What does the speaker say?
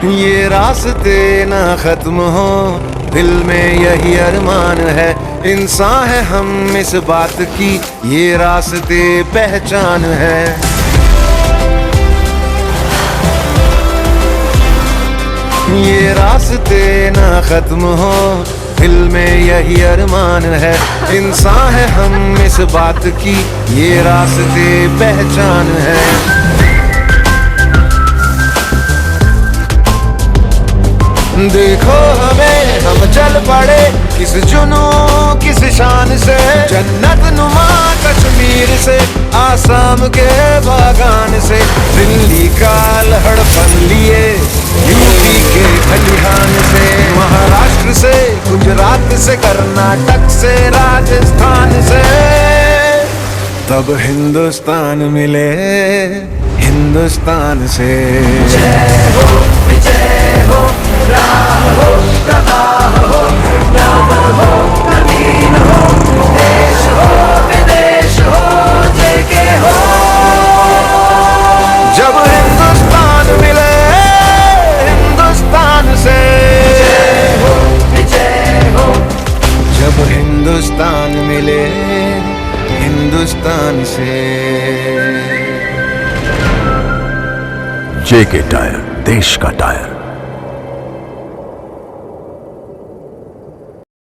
ये रास्ते ना खत्म हो, दिल में यही अरमान है। इंसान है हम इस बात की, ये रास्ते पहचान है। ये रास्ते ना खत्म हो, दिल में यही अरमान है। इंसान है हम इस बात की, ये रास्ते पहचान है। देखो हमें, हम चल पड़े किस जुनू किस शान से। जन्नत नुमा कश्मीर से, आसाम के बागान से। दिल्ली का लहड़पन लिए यूपी के खलिहान से। महाराष्ट्र से, गुजरात से, कर्नाटक से, राजस्थान से। तब हिंदुस्तान मिले हिंदुस्तान से। जय हो विजय हो, राम हो प्रवाह हो, नाम हो नवीन हो, देश हो विदेश हो, जय के हो। जब हिंदुस्तान मिले हिंदुस्तान से। जय हो विजय हो। जब हिंदुस्तान मिले हिंदुस्तान से। जेके टायर, देश का टायर।